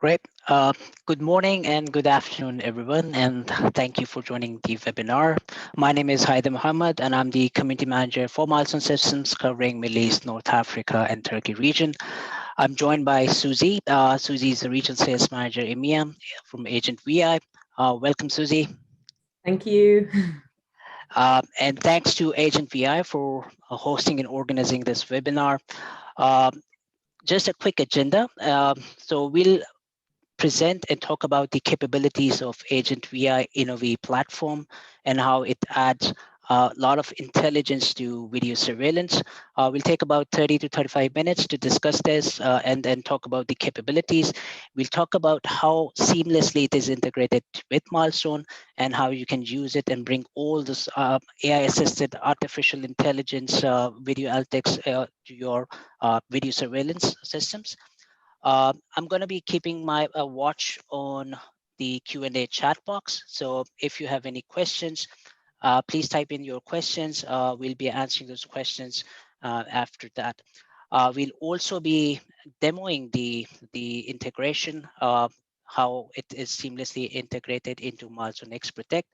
Great. Good morning and good afternoon, everyone, and thank you for joining the webinar. My name is Haider Mohammed, and I'm the Community Manager for Milestone Systems covering Middle East, North Africa, and Turkey region. I'm joined by Susie. Susie is the Regional Sales Manager EMEA from Agent VI. Welcome, Susie. Thank you. And thanks to Agent VI for hosting and organizing this webinar. Um, just a quick agenda. So we'll present and talk about the capabilities of Agent VI innoVi platform and how it adds a lot of intelligence to video surveillance. We'll take about 30 to 35 minutes to discuss this and then talk about the capabilities. We'll talk about how seamlessly it is integrated with Milestone and how you can use it and bring all this AI-assisted artificial intelligence video analytics to your video surveillance systems. I'm going to be keeping my watch on the Q&A chat box. So if you have any questions, please type in your questions. We'll be answering those questions after that. We'll also be demoing the integration, how it is seamlessly integrated into Milestone XProtect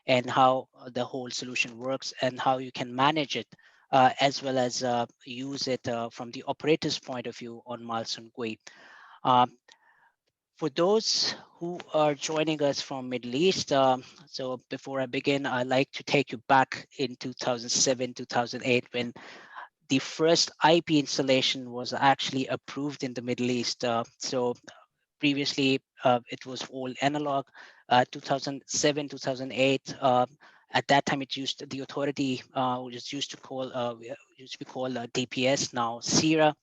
and how the whole solution works and how you can manage it as well as use it from the operator's point of view on Milestone GUI. Um, for those who are joining us from Middle East, so before I begin, I'd like to take you back in 2007, 2008, when the first IP installation was actually approved in the Middle East. So previously, it was all analog. 2007, 2008. At that time, it used the authority, which is used to be called DPS, now SIRA,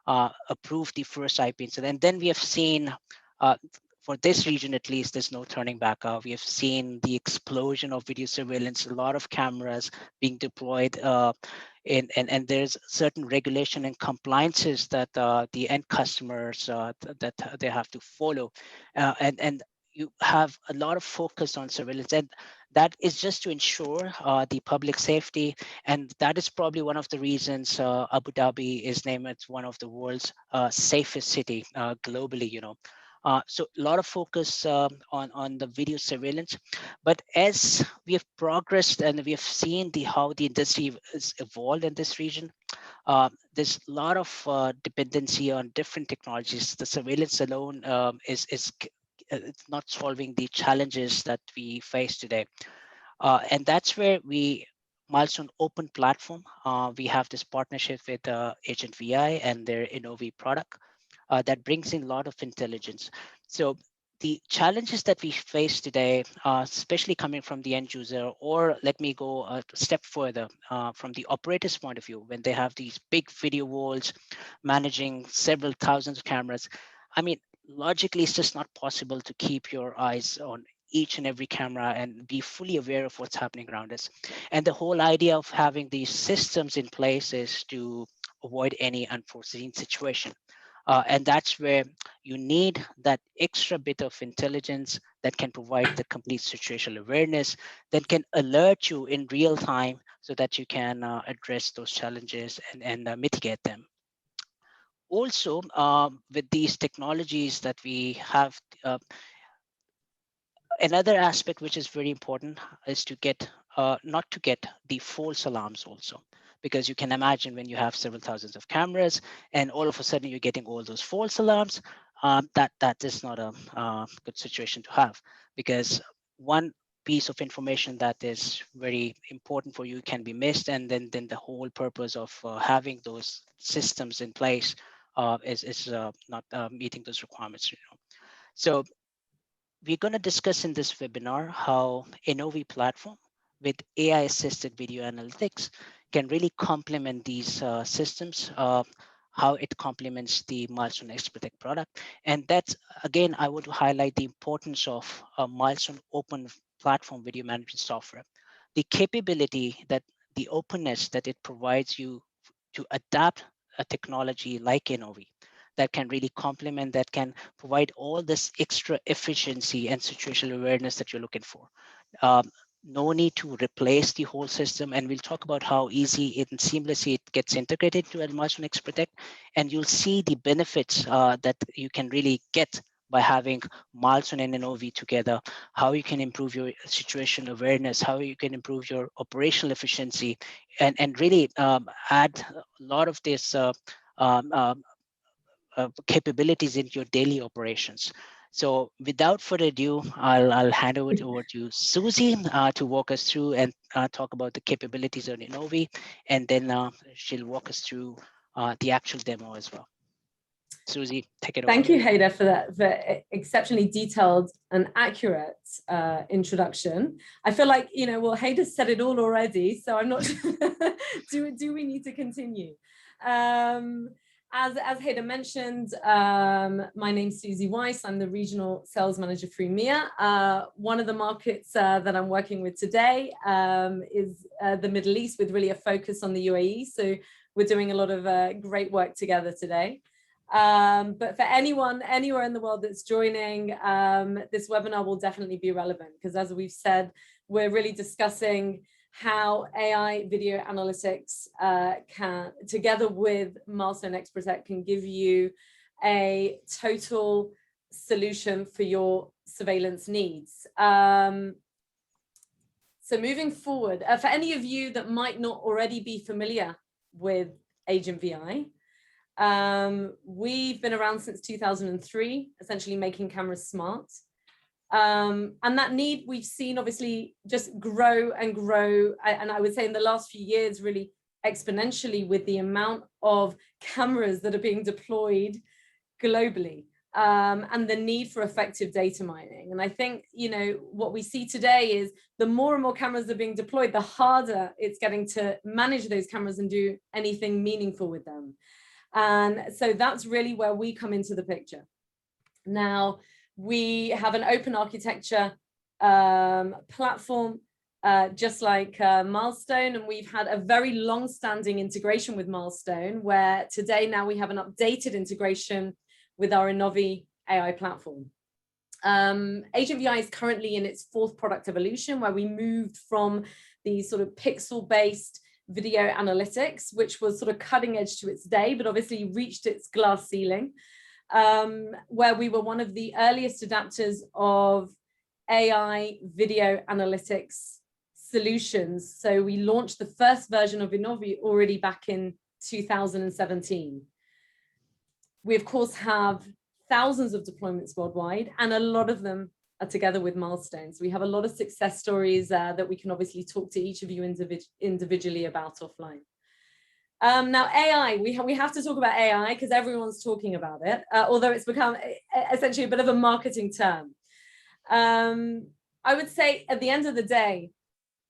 approved the first IP incident. And then we have seen, uh, for this region at least, there's no turning back. We have seen the explosion of video surveillance, a lot of cameras being deployed, and there's certain regulation and compliances that the end customers that they have to follow, and you have a lot of focus on surveillance, and that is just to ensure the public safety. And that is probably one of the reasons Abu Dhabi is named as one of the world's safest city globally. So a lot of focus on the video surveillance. But as we have progressed and we have seen how the industry has evolved in this region, there's a lot of dependency on different technologies. The surveillance alone it's not solving the challenges that we face today. And that's where Milestone Open Platform, we have this partnership with Agent VI and their innoVi product that brings in a lot of intelligence. So the challenges that we face today, especially coming from the end user, or let me go a step further from the operator's point of view, when they have these big video walls managing several thousands of cameras, I mean, logically, it's just not possible to keep your eyes on each and every camera and be fully aware of what's happening around us. And the whole idea of having these systems in place is to avoid any unforeseen situation. And that's where you need that extra bit of intelligence that can provide the complete situational awareness, that can alert you in real time so that you can address those challenges and mitigate them. Also, with these technologies that we have, another aspect which is very important is to get not to get the false alarms also, because you can imagine when you have several thousands of cameras and all of a sudden you're getting all those false alarms, that is not a good situation to have, because one piece of information that is very important for you can be missed, and then the whole purpose of having those systems in place is not meeting those requirements. So we're going to discuss in this webinar how innoVi platform with AI-assisted video analytics can really complement these systems, how it complements the Milestone XProtect product. And that's, again, I want to highlight the importance of a Milestone open platform video management software. The capability that the openness that it provides you to adapt a technology like innoVi that can really complement, that can provide all this extra efficiency and situational awareness that you're looking for. Um, no need to replace the whole system. And we'll talk about how easy and seamlessly it gets integrated to Milestone XProtect. And you'll see the benefits that you can really get by having Milestone and innoVi together, how you can improve your situation awareness, how you can improve your operational efficiency, and really add a lot of this um, um, capabilities into your daily operations. So without further ado, I'll hand over to Susie to walk us through and talk about the capabilities of innoVi, and then she'll walk us through the actual demo as well. Susie, take it over. Thank you, Haider, for that exceptionally detailed and accurate introduction. I feel like, well, Haider said it all already, so I'm not sure. do we need to continue? As Haider mentioned, my name's Susie Weiss. I'm the Regional Sales Manager for EMEA. One of the markets that I'm working with today is the Middle East, with really a focus on the UAE. So we're doing a lot of great work together today. But for anyone anywhere in the world that's joining, this webinar will definitely be relevant, because as we've said, we're really discussing how AI video analytics can, together with Milestone XProtect, can give you a total solution for your surveillance needs. So moving forward, for any of you that might not already be familiar with AgentVI, we've been around since 2003, essentially making cameras smart. And that need we've seen obviously just grow and grow. And I would say in the last few years, really exponentially, with the amount of cameras that are being deployed globally, and the need for effective data mining. And I think, what we see today is the more and more cameras are being deployed, the harder it's getting to manage those cameras and do anything meaningful with them. And so that's really where we come into the picture. Now, we have an open architecture platform, just like Milestone, and we've had a very long-standing integration with Milestone, where today now we have an updated integration with our innoVi AI platform. AgentVI is currently in its 4th product evolution, where we moved from the sort of pixel-based video analytics, which was sort of cutting edge to its day, but obviously reached its glass ceiling, where we were one of the earliest adapters of AI video analytics solutions. So we launched the first version of innoVi already back in 2017. We, of course, have thousands of deployments worldwide, and a lot of them are together with Milestones. We have a lot of success stories that we can obviously talk to each of you individually about offline. Now, AI, we have to talk about AI because everyone's talking about it, although it's become essentially a bit of a marketing term. I would say at the end of the day,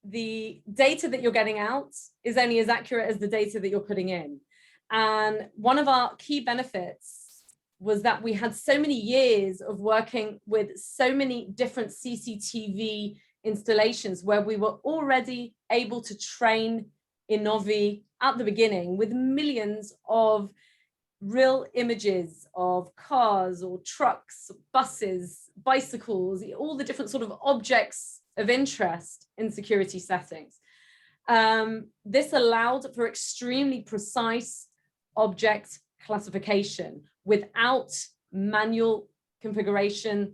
the data that you're getting out is only as accurate as the data that you're putting in. And one of our key benefits was that we had so many years of working with so many different CCTV installations, where we were already able to train innoVi at the beginning with millions of real images of cars or trucks, buses, bicycles, all the different sort of objects of interest in security settings. This allowed for extremely precise object classification without manual configuration,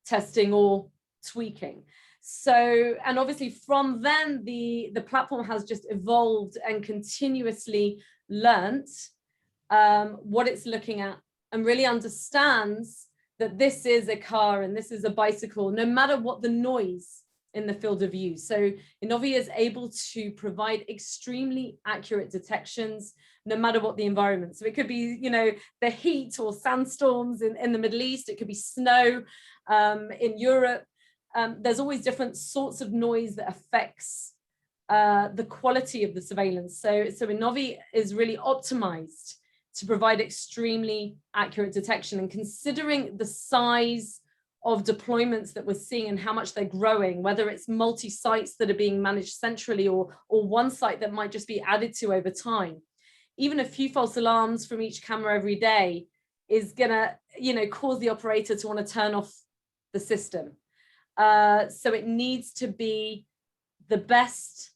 testing, or tweaking. So, and obviously from then, the platform has just evolved and continuously learnt what it's looking at, and really understands that this is a car and this is a bicycle, no matter what the noise in the field of view. So innoVi is able to provide extremely accurate detections, no matter what the environment. So it could be, the heat or sandstorms in the Middle East. It could be snow in Europe. There's always different sorts of noise that affects the quality of the surveillance. So innoVi is really optimized to provide extremely accurate detection. And considering the size of deployments that we're seeing and how much they're growing, whether it's multi-sites that are being managed centrally or one site that might just be added to over time, even a few false alarms from each camera every day is gonna, cause the operator to want to turn off the system. So it needs to be the best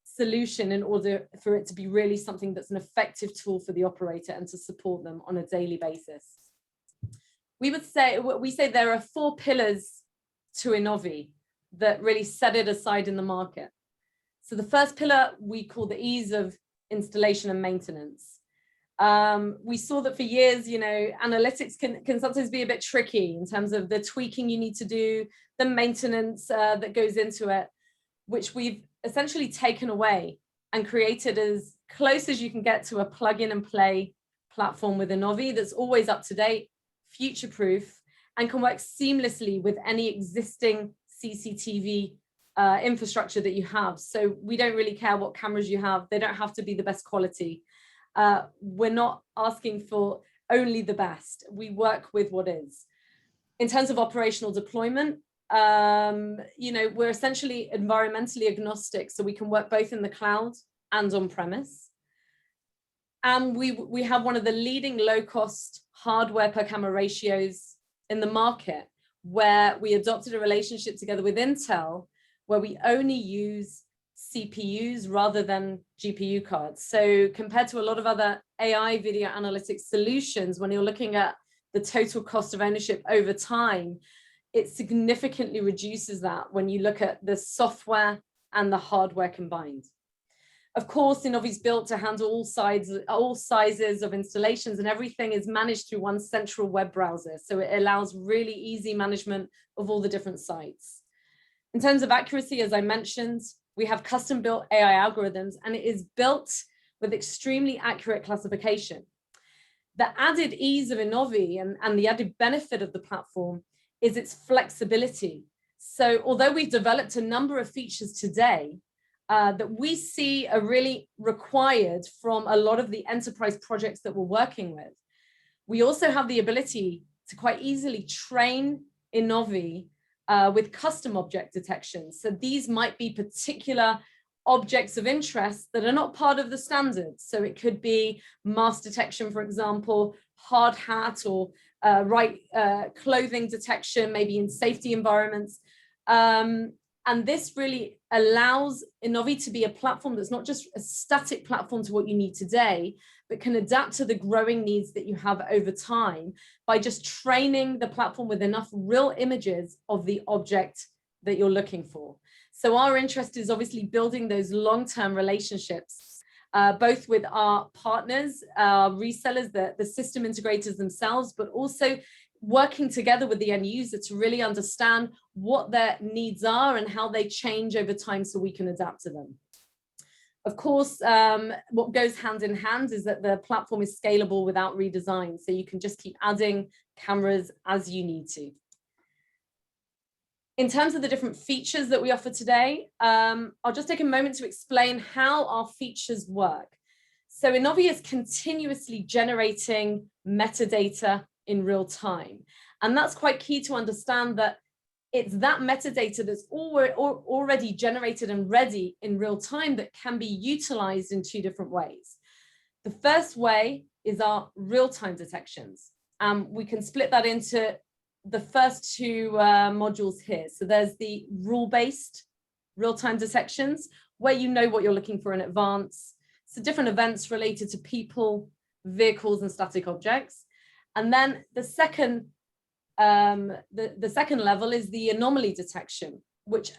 solution in order for it to be really something that's an effective tool for the operator and to support them on a daily basis. we say there are 4 pillars to innoVi that really set it aside in the market. So the first pillar we call the ease of installation and maintenance. We saw that for years, analytics can sometimes be a bit tricky in terms of the tweaking you need to do, the maintenance that goes into it, which we've essentially taken away and created as close as you can get to a plug-in and play platform with innoVi that's always up to date, future-proof, and can work seamlessly with any existing CCTV infrastructure that you have. So we don't really care what cameras you have. They don't have to be the best quality. We're not asking for only the best. We work with what is. In terms of operational deployment, we're essentially environmentally agnostic, so we can work both in the cloud and on premise. And we have one of the leading low-cost hardware per camera ratios in the market, where we adopted a relationship together with Intel, where we only use CPUs rather than GPU cards. So compared to a lot of other AI video analytics solutions, when you're looking at the total cost of ownership over time, it significantly reduces that when you look at the software and the hardware combined. Of course, innoVi's built to handle all sizes of installations, and everything is managed through one central web browser. So it allows really easy management of all the different sites. In terms of accuracy, as I mentioned, we have custom built AI algorithms, and it is built with extremely accurate classification. The added ease of innoVi and the added benefit of the platform is its flexibility. So although we've developed a number of features today that we see are really required from a lot of the enterprise projects that we're working with, we also have the ability to quite easily train innoVi with custom object detection. So these might be particular objects of interest that are not part of the standard. So it could be mask detection, for example, hard hat or clothing detection, maybe in safety environments. And this really allows innoVi to be a platform that's not just a static platform to what you need today, but can adapt to the growing needs that you have over time by just training the platform with enough real images of the object that you're looking for. So our interest is obviously building those long-term relationships, both with our partners, resellers, the system integrators themselves, but also working together with the end user to really understand what their needs are and how they change over time so we can adapt to them. Of course, what goes hand in hand is that the platform is scalable without redesign, so you can just keep adding cameras as you need to. In terms of the different features that we offer today, I'll just take a moment to explain how our features work. So innoVi is continuously generating metadata in real time. And that's quite key to understand that it's that metadata that's already generated and ready in real time that can be utilized in 2 different ways. The first way is our real-time detections. We can split that into the first 2 modules here. So there's the rule-based real-time detections, where you know what you're looking for in advance. So different events related to people, vehicles, and static objects. And then the second level is the anomaly detection, which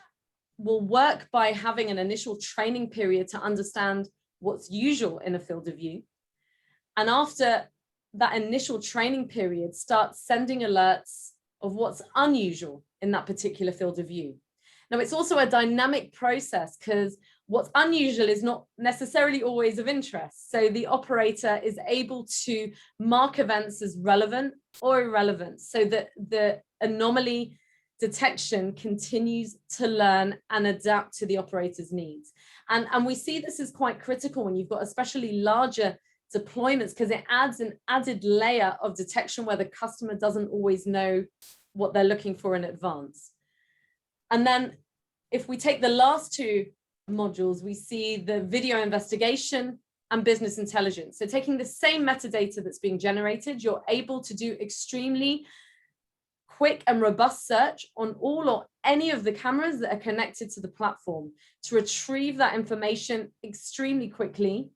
will work by having an initial training period to understand what's usual in a field of view. And after that initial training period, start sending alerts of what's unusual in that particular field of view. Now, it's also a dynamic process because what's unusual is not necessarily always of interest. So the operator is able to mark events as relevant or irrelevant so that the anomaly detection continues to learn and adapt to the operator's needs. And we see this as quite critical when you've got especially larger deployments, because it adds an added layer of detection where the customer doesn't always know what they're looking for in advance. And then if we take the last 2 modules, we see the video investigation and business intelligence. So taking the same metadata that's being generated, you're able to do extremely quick and robust search on all or any of the cameras that are connected to the platform to retrieve that information extremely quickly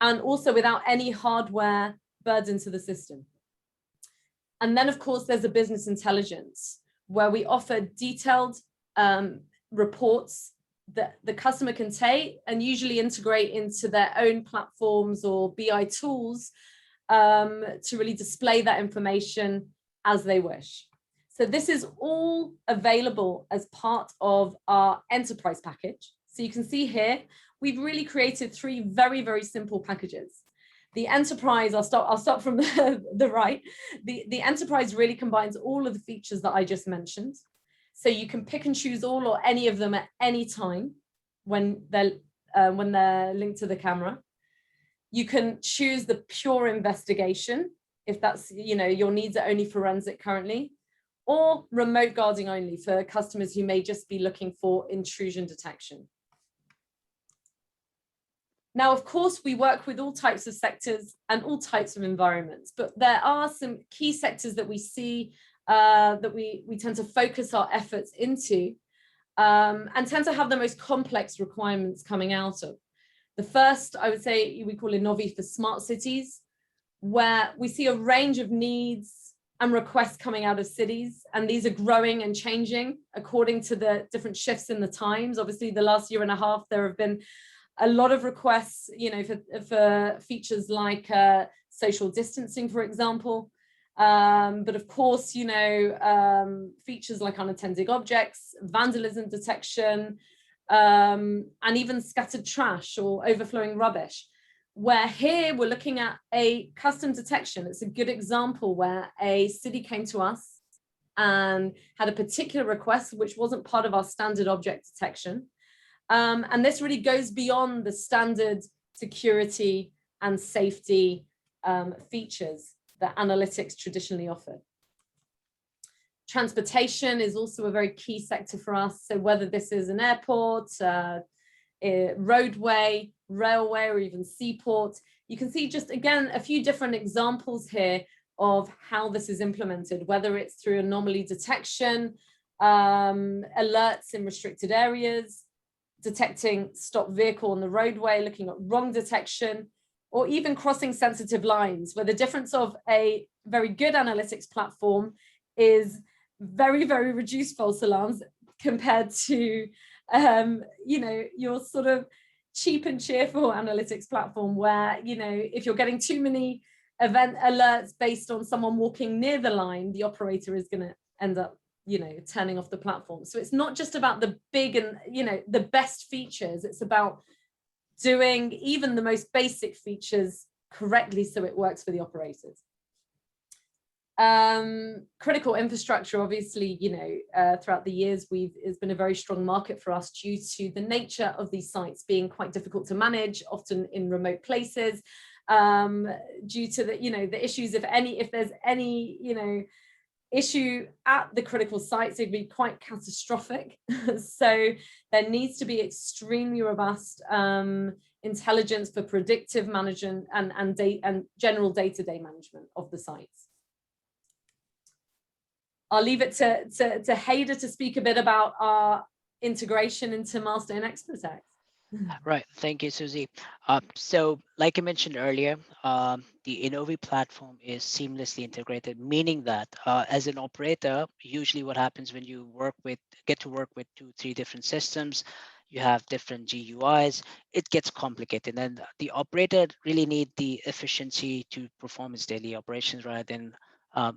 and also without any hardware burden to the system. And then, of course, there's a business intelligence where we offer detailed reports that the customer can take and usually integrate into their own platforms or BI tools to really display that information as they wish. So this is all available as part of our enterprise package. So you can see here, we've really created 3 very, very simple packages. The enterprise, I'll start from the right. The enterprise really combines all of the features that I just mentioned. So you can pick and choose all or any of them at any time when they're linked to the camera. You can choose the pure investigation if that's, your needs are only forensic currently, or remote guarding only for customers who may just be looking for intrusion detection. Now, of course, we work with all types of sectors and all types of environments, but there are some key sectors that we see that we tend to focus our efforts into and tend to have the most complex requirements coming out of. The first, I would say, we call innoVi for smart cities, where we see a range of needs and requests coming out of cities, and these are growing and changing according to the different shifts in the times. Obviously, the last year and a half, there have been a lot of requests, for features like social distancing, for example. But of course, features like unattended objects, vandalism detection, and even scattered trash or overflowing rubbish, where here we're looking at a custom detection. It's a good example where a city came to us and had a particular request which wasn't part of our standard object detection. And this really goes beyond the standard security and safety features that analytics traditionally offer. Transportation is also a very key sector for us. So whether this is an airport, a roadway, railway, or even seaport, you can see just, again, a few different examples here of how this is implemented, whether it's through anomaly detection, alerts in restricted areas, detecting stopped vehicle on the roadway, looking at wrong detection, or even crossing sensitive lines, where the difference of a very good analytics platform is very, very reduced false alarms compared to, your sort of cheap and cheerful analytics platform where, if you're getting too many event alerts based on someone walking near the line, the operator is going to end up turning off the platform. So it's not just about the big and, the best features. It's about doing even the most basic features correctly so it works for the operators. Critical infrastructure, obviously, throughout the years, it's been a very strong market for us due to the nature of these sites being quite difficult to manage, often in remote places, due to the issues, if there's any, issue at the critical sites, it'd be quite catastrophic. So there needs to be extremely robust intelligence for predictive management and general day-to-day management of the sites. I'll leave it to Hader to speak a bit about our integration into Milestone XProtect. Right. Thank you, Susie. So like I mentioned earlier, the innoVi platform is seamlessly integrated, meaning that as an operator, usually what happens when you get to work with 2-3 different systems, you have different GUIs, it gets complicated. And the operator really need the efficiency to perform its daily operations rather than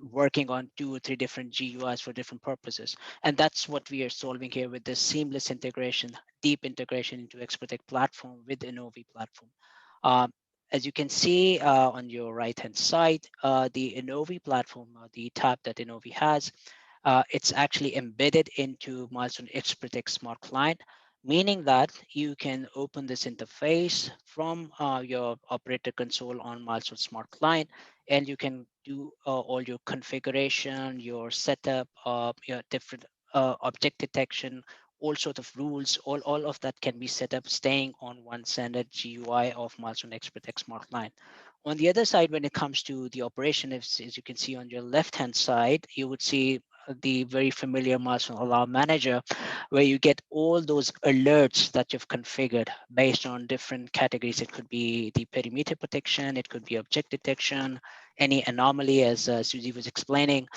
working on 2 or 3 different GUIs for different purposes. And that's what we are solving here with this seamless integration, deep integration into XProtect platform with innoVi platform. As you can see on your right-hand side, the innoVi platform, the tab that innoVi has, it's actually embedded into Milestone XProtect Smart Client, meaning that you can open this interface from your operator console on Milestone Smart Client, and you can do all your configuration, your setup, your different object detection, all sorts of rules, all of that can be set up staying on one standard GUI of Milestone XProtect Smart Client. On the other side, when it comes to the operation, as you can see on your left-hand side, you would see the very familiar Milestone Alarm Manager, where you get all those alerts that you've configured based on different categories. It could be the perimeter protection, it could be object detection, any anomaly, as Susie was explaining.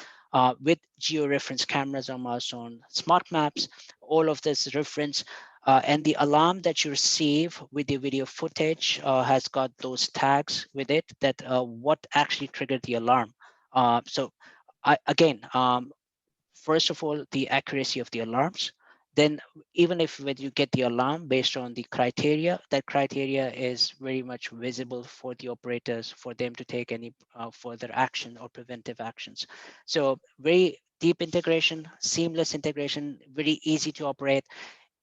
With geo-reference cameras on Milestone smart maps, all of this reference and the alarm that you receive with the video footage has got those tags with it that what actually triggered the alarm. So again, first of all, the accuracy of the alarms. Then even if when you get the alarm based on the criteria, that criteria is very much visible for the operators for them to take any further action or preventive actions. So very deep integration, seamless integration, very easy to operate.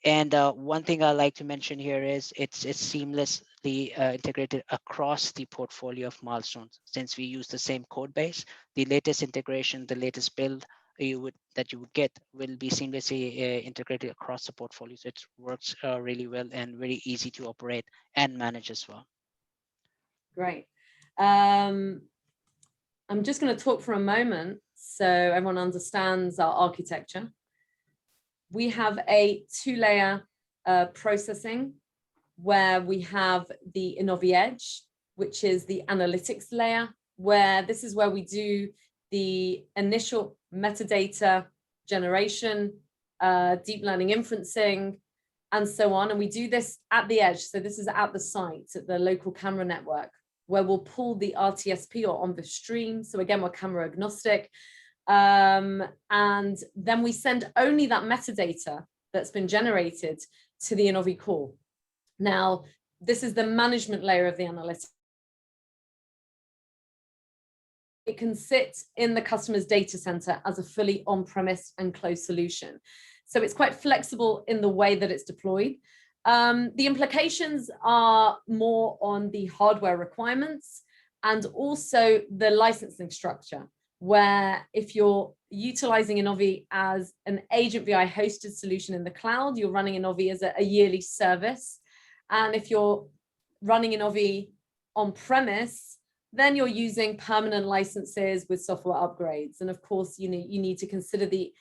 And one thing I like to mention here is it's seamlessly integrated across the portfolio of milestones. Since we use the same code base, the latest integration, the latest build that you would get will be seamlessly integrated across the portfolio. So it works really well and very easy to operate and manage as well. Great. I'm just going to talk for a moment so everyone understands our architecture. We have a two-layer processing where we have the innoVi Edge, which is the analytics layer, where this is where we do the initial metadata generation, deep learning inferencing, and so on. And we do this at the edge. So this is at the site, at the local camera network, where we'll pull the RTSP or on the stream. So again, we're camera agnostic. And then we send only that metadata that's been generated to the innoVi core. Now, this is the management layer of the analytics. It can sit in the customer's data center as a fully on-premise and closed solution. So it's quite flexible in the way that it's deployed. The implications are more on the hardware requirements and also the licensing structure, where if you're utilizing innoVi as an agent VI hosted solution in the cloud, you're running innoVi as a yearly service. And if you're running innoVi on premise, then you're using permanent licenses with software upgrades. And of course, you need to consider the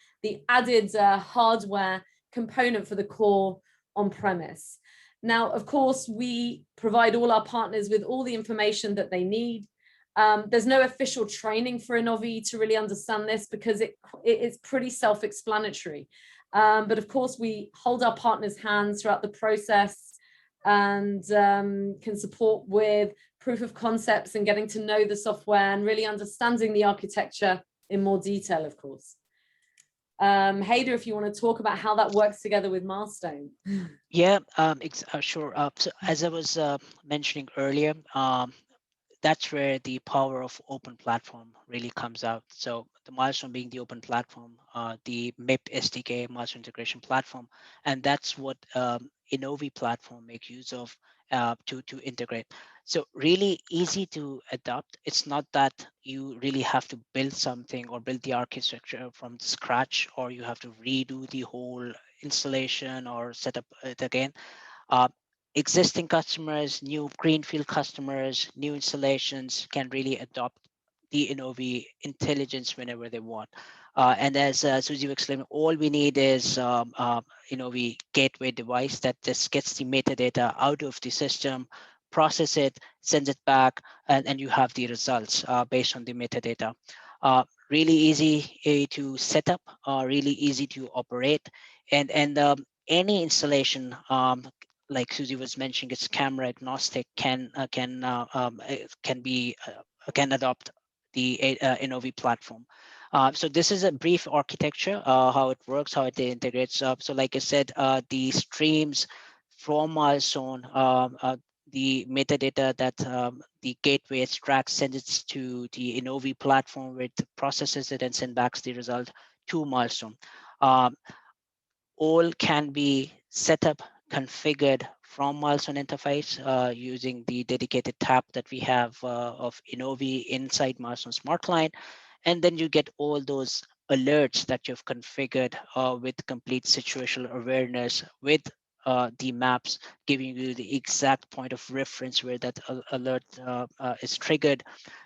added hardware component for the core on premise. Now, of course, we provide all our partners with all the information that they need. There's no official training for innoVi to really understand this because it is pretty self-explanatory. But of course, we hold our partners' hands throughout the process and can support with proof of concepts and getting to know the software and really understanding the architecture in more detail, of course. Haider, if you want to talk about how that works together with Milestone. Yeah, sure. So as I was mentioning earlier, that's where the power of open platform really comes out. So the Milestone being the open platform, the MIP SDK, Milestone Integration Platform, and that's what innoVi platform make use of to integrate. So really easy to adopt. It's not that you really have to build something or build the architecture from scratch, or you have to redo the whole installation or set up it again. Existing customers, new greenfield customers, new installations can really adopt the innoVi intelligence whenever they want. And as Susie explained, all we need is innoVi gateway device that just gets the metadata out of the system, process it, sends it back, and you have the results based on the metadata. Really easy to set up, really easy to operate, and any installation like Susie was mentioning, it's camera agnostic, can adopt the innoVi platform. So this is a brief architecture, how it works, how it integrates. So like I said, the streams from Milestone, the metadata that the gateway extracts, sends it to the innoVi platform, where it processes it and sends back the result to Milestone. All can be set up, configured from Milestone interface using the dedicated tab that we have of innoVi inside Milestone Smart Client. And then you get all those alerts that you've configured with complete situational awareness, with the maps, giving you the exact point of reference where that alert is triggered,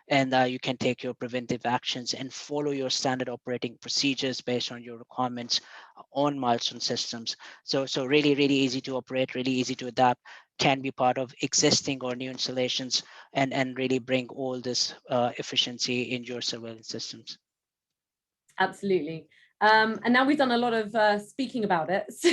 and you can take your preventive actions and follow your standard operating procedures based on your requirements on Milestone systems. So really, really easy to operate, really easy to adapt, can be part of existing or new installations, and really bring all this efficiency in your surveillance systems. Absolutely. And now we've done a lot of speaking about it. So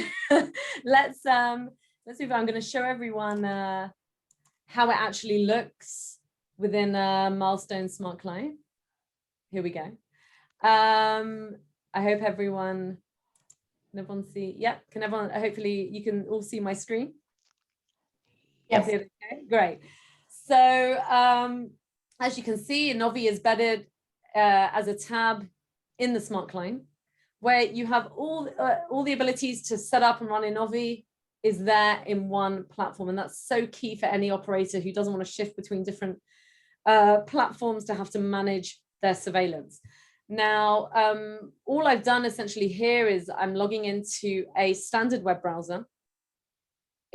let's see if I'm going to show everyone how it actually looks within Milestone Smart Client. Here we go. I hope everyone see? Yeah, can everyone? Hopefully, you can all see my screen. Yes. Okay, great. So as you can see, innoVi is embedded as a tab in the Smart Client, where you have all the abilities to set up and run innoVi is there in one platform. And that's so key for any operator who doesn't want to shift between different platforms to have to manage their surveillance. Now, all I've done essentially here is I'm logging into a standard web browser.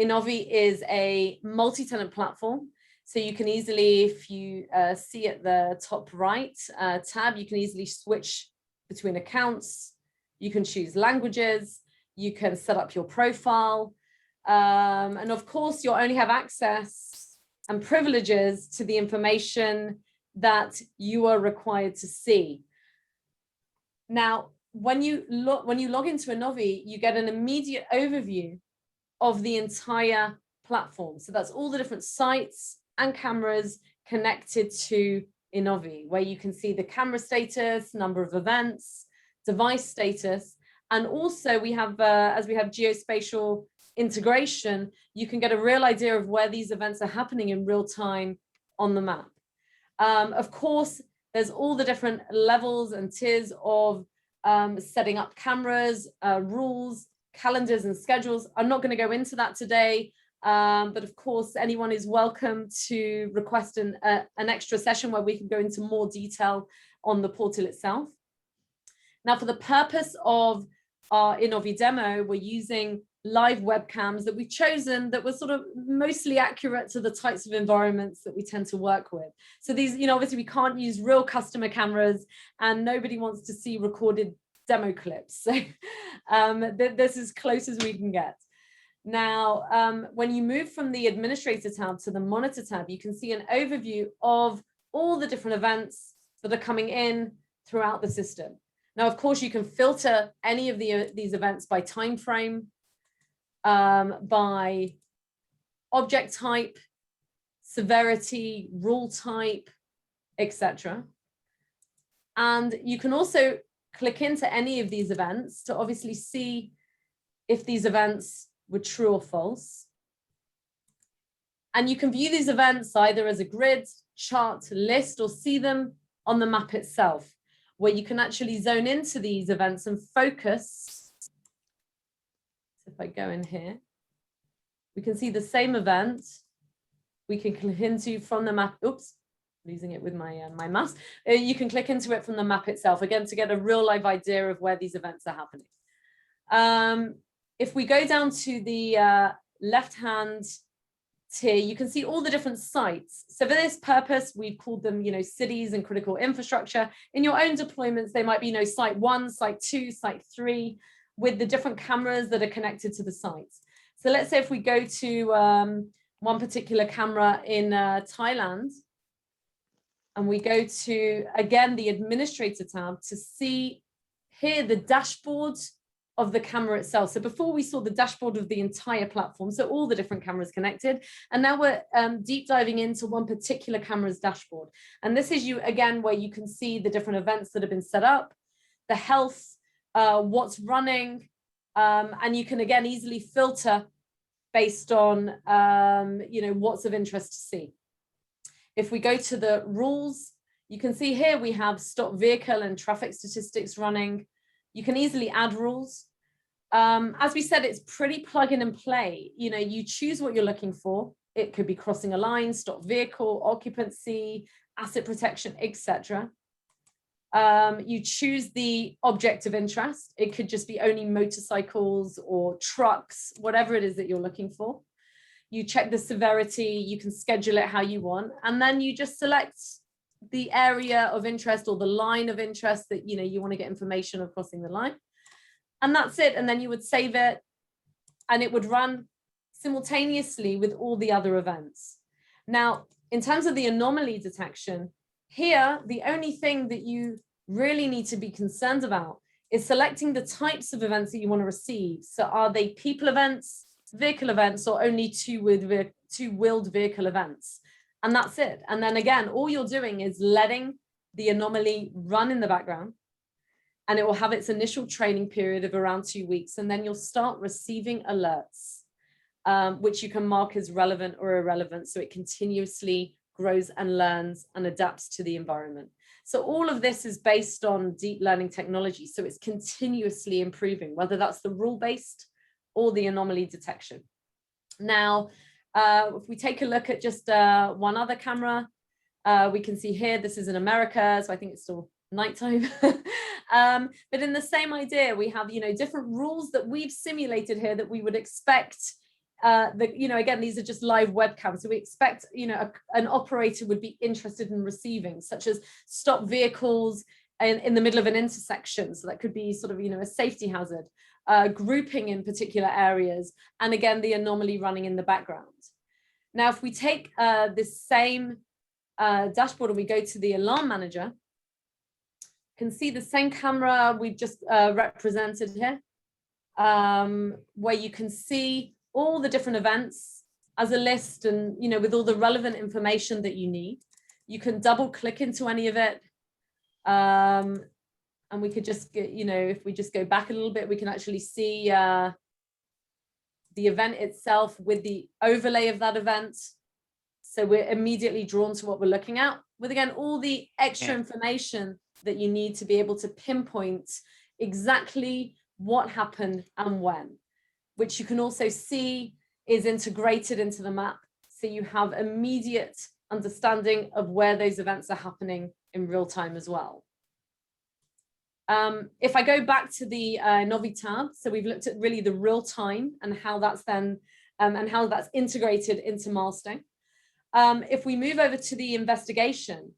innoVi is a multi-tenant platform. So you can easily, if you see at the top right tab, you can easily switch between accounts. You can choose languages. You can set up your profile. And of course, you'll only have access and privileges to the information that you are required to see. Now, when you log into innoVi, you get an immediate overview of the entire platform. So that's all the different sites and cameras connected to innoVi, where you can see the camera status, number of events, device status, and also we have, as we have geospatial integration, you can get a real idea of where these events are happening in real time on the map. Of course, there's all the different levels and tiers of setting up cameras, rules, calendars, and schedules. I'm not going to go into that today, but of course, anyone is welcome to request an extra session where we can go into more detail on the portal itself. Now, for the purpose of our innoVi demo, we're using live webcams that we've chosen that were sort of mostly accurate to the types of environments that we tend to work with. So these, obviously we can't use real customer cameras and nobody wants to see recorded demo clips. So this is as close as we can get. Now, when you move from the administrator tab to the monitor tab, you can see an overview of all the different events that are coming in throughout the system. Now, of course, you can filter any of these events by time frame, by object type, severity, rule type, etc. And you can also click into any of these events to obviously see if these events were true or false. And you can view these events either as a grid, chart, list, or see them on the map itself, where you can actually zone into these events and focus. So if I go in here, we can see the same event. We can click into from the map. Oops, losing it with my my mouse. You can click into it from the map itself, again, to get a real live idea of where these events are happening. If we go down to the left-hand tier, you can see all the different sites. So for this purpose, we've called them, cities and critical infrastructure. In your own deployments, they might be, site 1, site 2, site 3, with the different cameras that are connected to the sites. So let's say if we go to one particular camera in Thailand, and we go to, again, the administrator tab to see here the dashboard of the camera itself. So before we saw the dashboard of the entire platform, so all the different cameras connected, and now we're deep diving into one particular camera's dashboard. And this is again, where you can see the different events that have been set up, the health, what's running, and you can again easily filter based on what's of interest to see. If we go to the rules, you can see here we have stop vehicle and traffic statistics running. You can easily add rules. As we said, it's pretty plug in and play. You choose what you're looking for. It could be crossing a line, stop vehicle, occupancy, asset protection, etc. You choose the object of interest. It could just be only motorcycles or trucks, whatever it is that you're looking for. You check the severity, you can schedule it how you want, and then you just select the area of interest or the line of interest that you want to get information of crossing the line. And that's it. And then you would save it, and it would run simultaneously with all the other events. Now, in terms of the anomaly detection, here, the only thing that you really need to be concerned about is selecting the types of events that you want to receive. So are they people events, vehicle events, or only two-wheeled vehicle events? And that's it. And then again, all you're doing is letting the anomaly run in the background, and it will have its initial training period of around 2 weeks. And then you'll start receiving alerts, which you can mark as relevant or irrelevant. So it continuously grows and learns and adapts to the environment. So all of this is based on deep learning technology. So it's continuously improving, whether that's the rule-based or the anomaly detection. Now, if we take a look at just one other camera, we can see here, this is in America, so I think it's still nighttime. But in the same idea, we have, different rules that we've simulated here that we would expect. Again, these are just live webcams. So we expect, an operator would be interested in receiving, such as stop vehicles in the middle of an intersection. So that could be sort of, a safety hazard, grouping in particular areas, and again, the anomaly running in the background. Now, if we take this same dashboard and we go to the alarm manager, you can see the same camera we've just represented here, where you can see all the different events as a list, and with all the relevant information that you need. You can double click into any of it, and we could just get, if we just go back a little bit, we can actually see the event itself with the overlay of that event. So we're immediately drawn to what we're looking at, with again all the extra information that you need to be able to pinpoint exactly what happened and when, which you can also see is integrated into the map. So you have immediate understanding of where those events are happening in real time as well. If I go back to the innoVi tab, so we've looked at really the real time and how that's then, and how that's integrated into Milestone. If we move over to the investigation,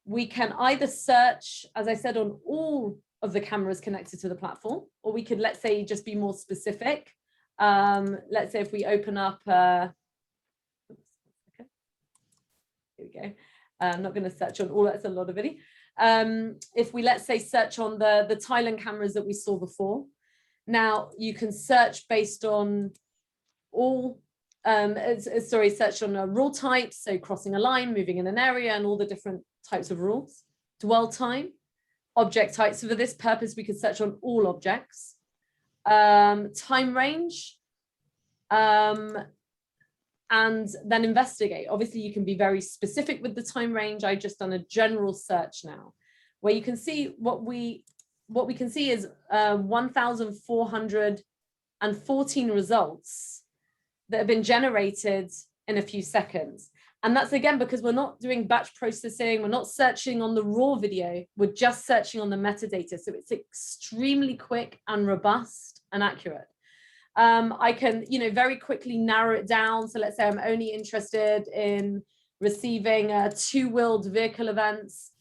we can either search, as I said, on all of the cameras connected to the platform, or we could, let's say, just be more specific. Let's say if we open up, here we go. I'm not going to search on all, that's a lot of it. If we, let's say, search on the Thailand cameras that we saw before, now you can search based on all, search on rule types, so crossing a line, moving in an area, and all the different types of rules. Dwell time, object types. So for this purpose, we could search on all objects. Time range, and then investigate. Obviously, you can be very specific with the time range. I've just done a general search now, where you can see what we can see is 1,414 results that have been generated in a few seconds. And that's again because we're not doing batch processing, we're not searching on the raw video, we're just searching on the metadata. So it's extremely quick and robust and accurate. I can, very quickly narrow it down. So let's say I'm only interested in receiving two-wheeled vehicle events.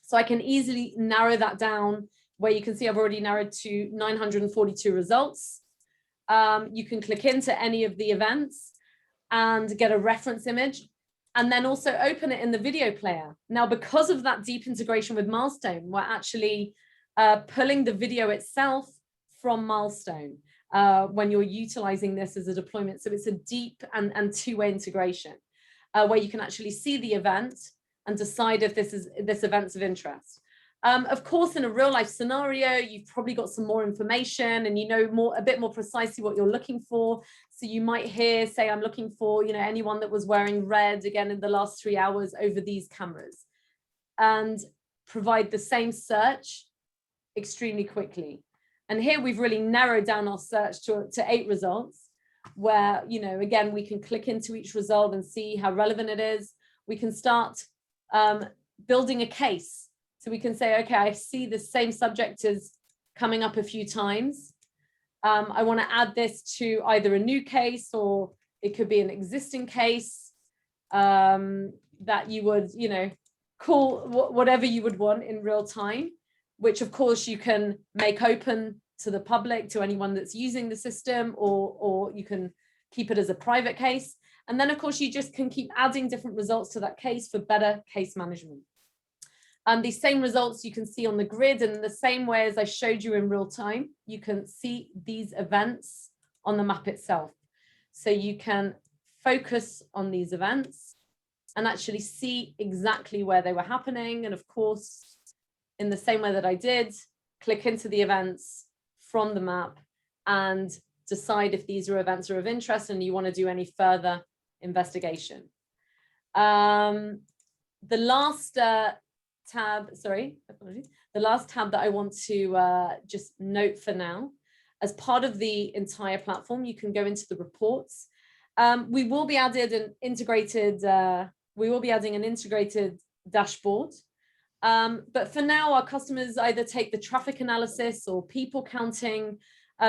So I can easily narrow that down, where you can see I've already narrowed to 942 results. You can click into any of the events and get a reference image, and then also open it in the video player. Now, because of that deep integration with Milestone, we're actually pulling the video itself from Milestone when you're utilizing this as a deployment. So it's a deep and two-way integration where you can actually see the event and decide if this event's of interest. Of course, in a real life scenario, you've probably got some more information and a bit more precisely what you're looking for. So you might hear, say, I'm looking for, anyone that was wearing red again in the last 3 hours over these cameras, and provide the same search extremely quickly. And here we've really narrowed down our search to 8 results, where, again, we can click into each result and see how relevant it is. We can start building a case So we can say, okay, I see the same subject is coming up a few times. I want to add this to either a new case, or it could be an existing case that you would, call whatever you would want in real time, which of course you can make open to the public, to anyone that's using the system, or you can keep it as a private case. And then of course you just can keep adding different results to that case for better case management. And these same results you can see on the grid, and in the same way as I showed you in real time, you can see these events on the map itself. So you can focus on these events and actually see exactly where they were happening. And of course, in the same way that I did, click into the events from the map and decide if these are events are of interest and you want to do any further investigation. The last tab, sorry, apologies. The last tab that I want to just note for now, as part of the entire platform, you can go into the reports. We will be adding an integrated dashboard. But for now, our customers either take the traffic analysis or people counting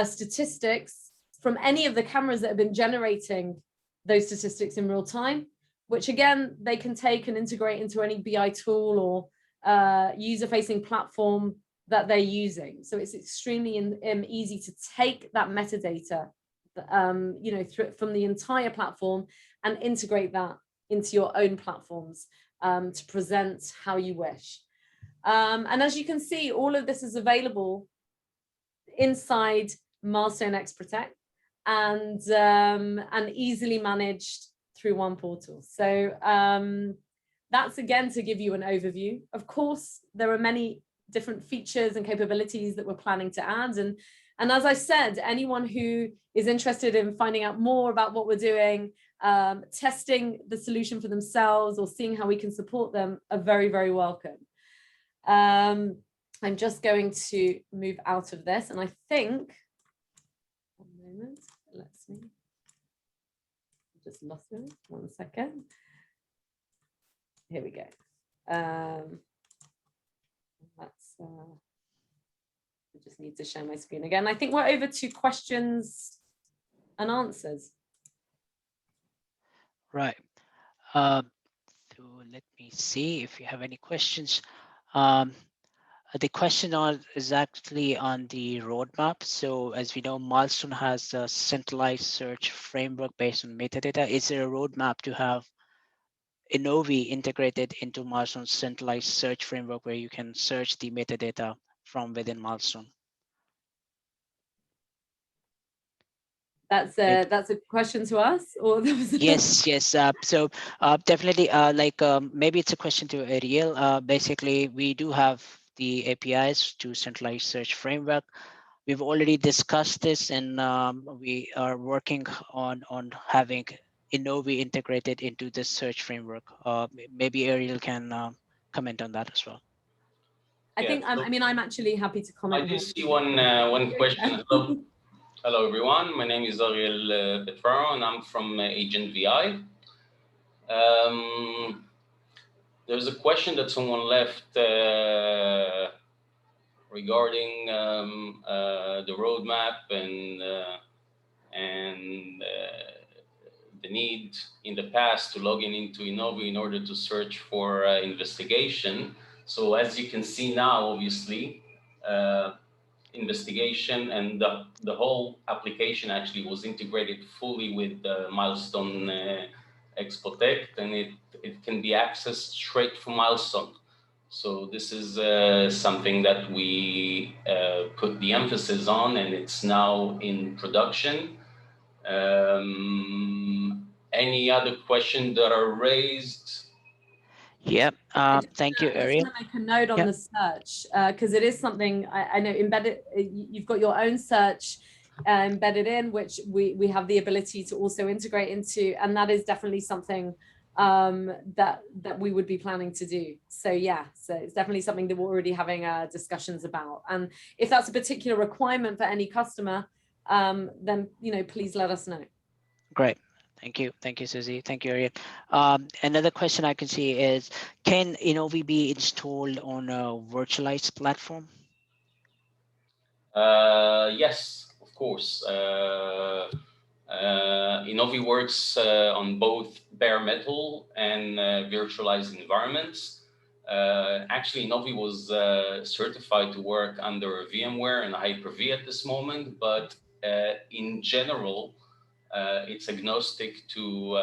statistics from any of the cameras that have been generating those statistics in real time, which again, they can take and integrate into any BI tool or user-facing platform that they're using. So it's extremely easy to take that metadata, from the entire platform and integrate that into your own platforms to present how you wish. And as you can see, all of this is available inside Milestone XProtect and easily managed through one portal. So that's again to give you an overview. Of course, there are many different features and capabilities that we're planning to add. And as I said, anyone who is interested in finding out more about what we're doing, testing the solution for themselves or seeing how we can support them are very, very welcome. I'm just going to move out of this, and I think, one moment, let's see. I just lost it, 1 second. Here we go. I just need to share my screen again. I think we're over to questions and answers. Right. So let me see if you have any questions. The question is actually on the roadmap. So as we know, Milestone has a centralized search framework based on metadata. Is there a roadmap to have innoVi integrated into Milestone's centralized search framework where you can search the metadata from within Milestone? That's a question to us, or yes. So definitely, maybe it's a question to Ariel. Basically, we do have the APIs to centralized search framework. We've already discussed this, and we are working on having innoVi integrated into this search framework. Maybe Ariel can comment on that as well. I think I'm actually happy to comment. I do see one question. Hello everyone. My name is Ariel Petraro, and I'm from agentVi. There's a question that someone left regarding the roadmap and the need in the past to log into innoVi in order to search for investigation. So as you can see now, obviously, investigation and the whole application actually was integrated fully with Milestone XProtect, and it can be accessed straight from Milestone. So this is something that we put the emphasis on, and it's now in production. Any other questions that are raised? Yeah, thank you, Ariel. I can note on the search, because it is something I know embedded. You've got your own search embedded in, which we have the ability to also integrate into, and that is definitely something that we would be planning to do. So yeah, so it's definitely something that we're already having discussions about. And if that's a particular requirement for any customer, then please let us know. Great, Thank you, Susie. Thank you, Ariel. Another question I can see is, can innoVi be installed on a virtualized platform? Yes, of course. innoVi works on both bare metal and virtualized environments. Actually, innoVi was certified to work under VMware and Hyper-V at this moment, but in general, it's agnostic to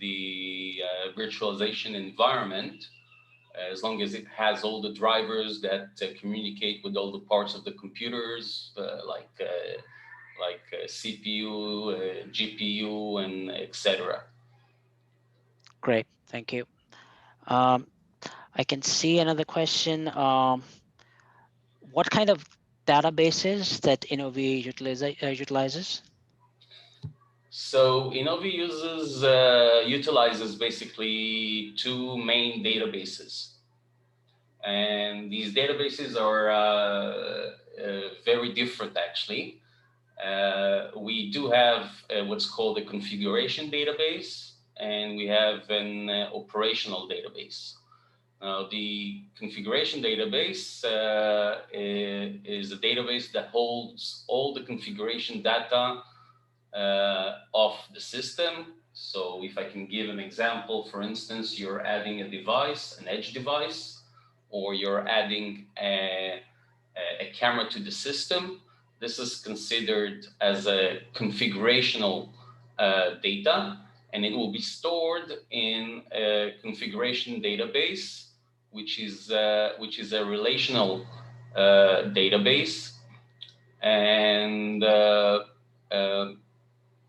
the virtualization environment, as long as it has all the drivers that communicate with all the parts of the computers, like CPU, GPU, and etc. Great, thank you. I can see another question. What kind of databases that innoVi utilizes? So innoVi utilizes basically two main databases. And these databases are very different, actually. We do have what's called a configuration database, and we have an operational database. The configuration database is a database that holds all the configuration data of the system. So if I can give an example, for instance, you're adding a device, an edge device, or you're adding a camera to the system. This is considered as a configurational data, and it will be stored in a configuration database, which is a relational database. And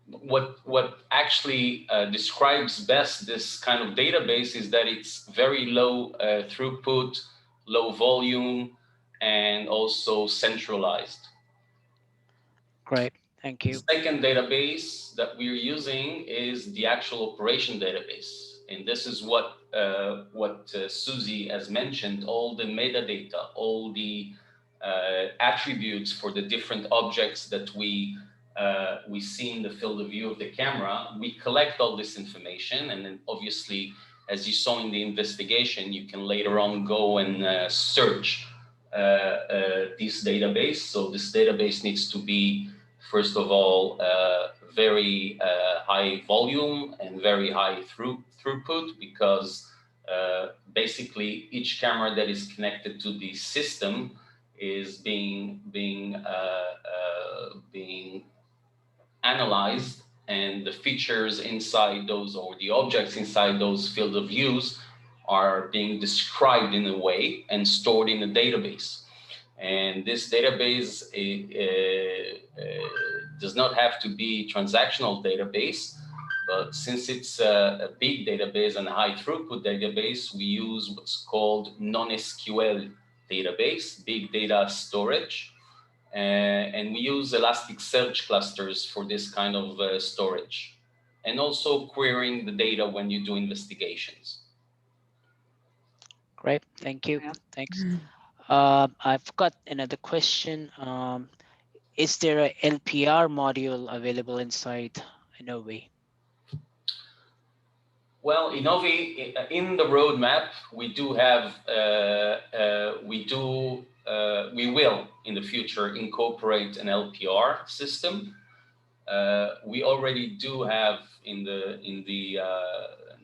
what actually describes best this kind of database is that it's very low throughput, low volume, and also centralized. Great, thank you. The second database that we're using is the actual operation database. And this is what Susie has mentioned, all the metadata, all the attributes for the different objects that we see in the field of view of the camera. We collect all this information, and then obviously, as you saw in the investigation, you can later on go and search this database. So this database needs to be, first of all, very high volume and very high throughput, because basically each camera that is connected to the system is being analyzed, and the features inside those, or the objects inside those field of views, are being described in a way and stored in a database. And this database does not have to be transactional database, but since it's a big database and a high throughput database, we use what's called non-SQL database, big data storage. And we use Elasticsearch clusters for this kind of storage, and also querying the data when you do investigations. Great, thank you. Thanks. I've got another question. Is there a LPR module available inside innoVi? Well, innoVi, in the roadmap, we do have, we will in the future incorporate an LPR system. We already do have in the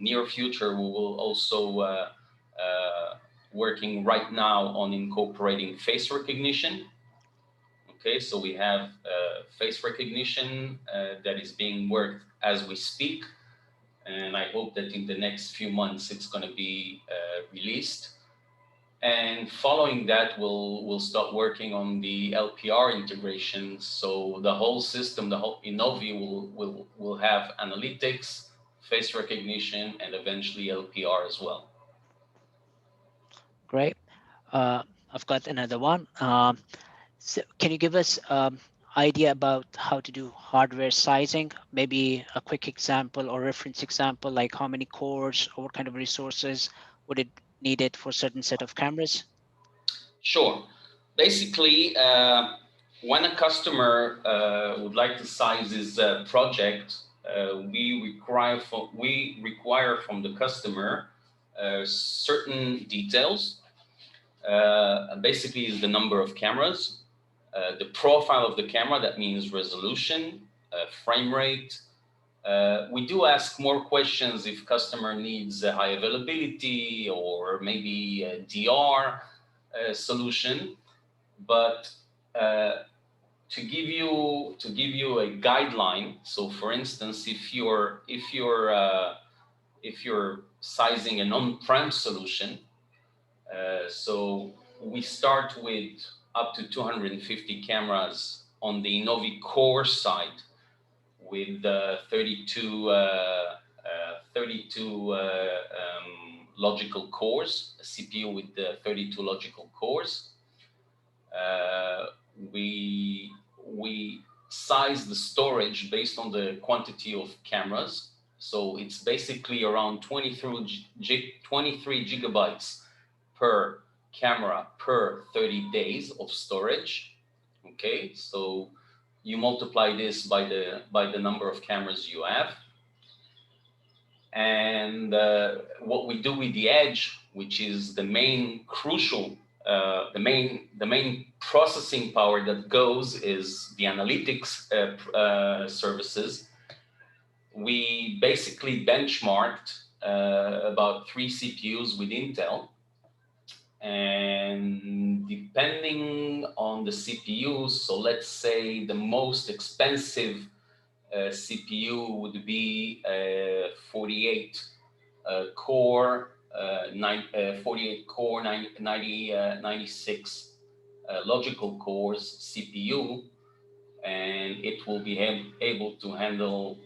near future. We will also working right now on incorporating face recognition. Okay, so we have face recognition that is being worked as we speak. And I hope that in the next few months it's going to be released. And following that, we'll start working on the LPR integration. So the whole system, the whole innoVi will have analytics, face recognition, and eventually LPR as well. Great. I've got another one. So can you give us idea about how to do hardware sizing? Maybe a quick example or reference example, like how many cores or what kind of resources would it needed for a certain set of cameras? Sure. Basically, when a customer would like to size his project, we require from the customer certain details. Basically, is the number of cameras, the profile of the camera, that means resolution, frame rate. We do ask more questions if customer needs a high availability or maybe a DR solution, but to give you a guideline. So, for instance, if you're sizing an on-prem solution, so we start with up to 250 cameras on the innoVi core side with 32 logical cores, a CPU with 32 logical cores. We size the storage based on the quantity of cameras. So it's basically around 23 gigabytes per camera per 30 days of storage. Okay, so you multiply this by the number of cameras you have. And what we do with the edge, which is the main crucial, the main processing power that goes, is the analytics services. We basically benchmarked about 3 CPUs with Intel, and depending on the CPUs, so let's say the most expensive CPU would be 48 core 96 logical cores CPU, and it will be able to handle,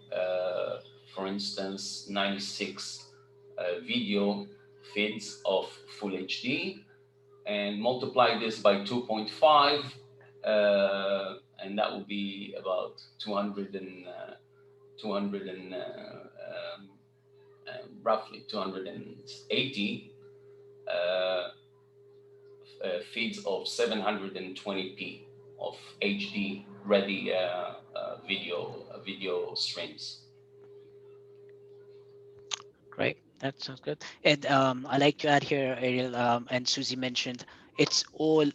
for instance, 96 video feeds of Full HD, and multiply this by 2.5, and that will be about 200 roughly 280 feeds of 720p of HD ready video streams. Great, that sounds good. And I like to add here, Ariel, and Susie mentioned it's all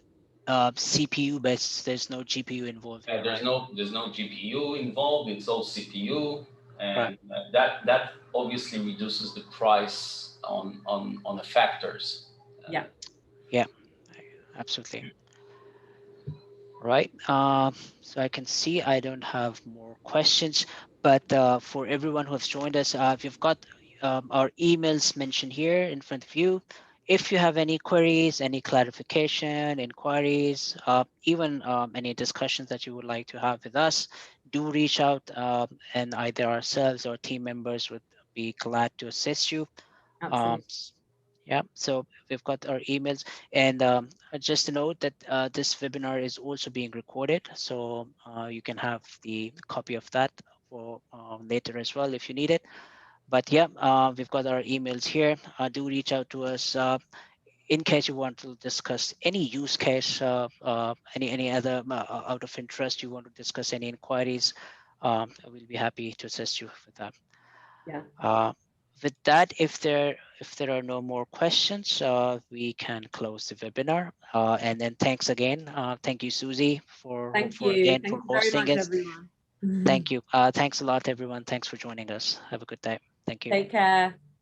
CPU based. There's no GPU involved here, There's right? no GPU involved. It's all CPU, Right. and that obviously reduces the price on the factors. Yeah. Yeah, absolutely. Right. So I can see I don't have more questions, but for everyone who has joined us, you've got our emails mentioned here in front of you. If you have any queries, any clarification, inquiries, even any discussions that you would like to have with us, do reach out, and either ourselves or team members would be glad to assist you. Absolutely. Yeah, so we've got our emails, and just a note that this webinar is also being recorded, so you can have the copy of that for later as well if you need it. But yeah, we've got our emails here. Do reach out to us in case you want to discuss any use case, any other out of interest you want to discuss, any inquiries. We'll be happy to assist you with that. Yeah. With that, if there are no more questions, we can close the webinar. And then thanks again. Thank you, Susie, for Thank you. Thank for you very hosting much, it. everyone. Thank you. Thanks a lot, everyone. Thanks for joining us. Have a good day. Thank you. Take care.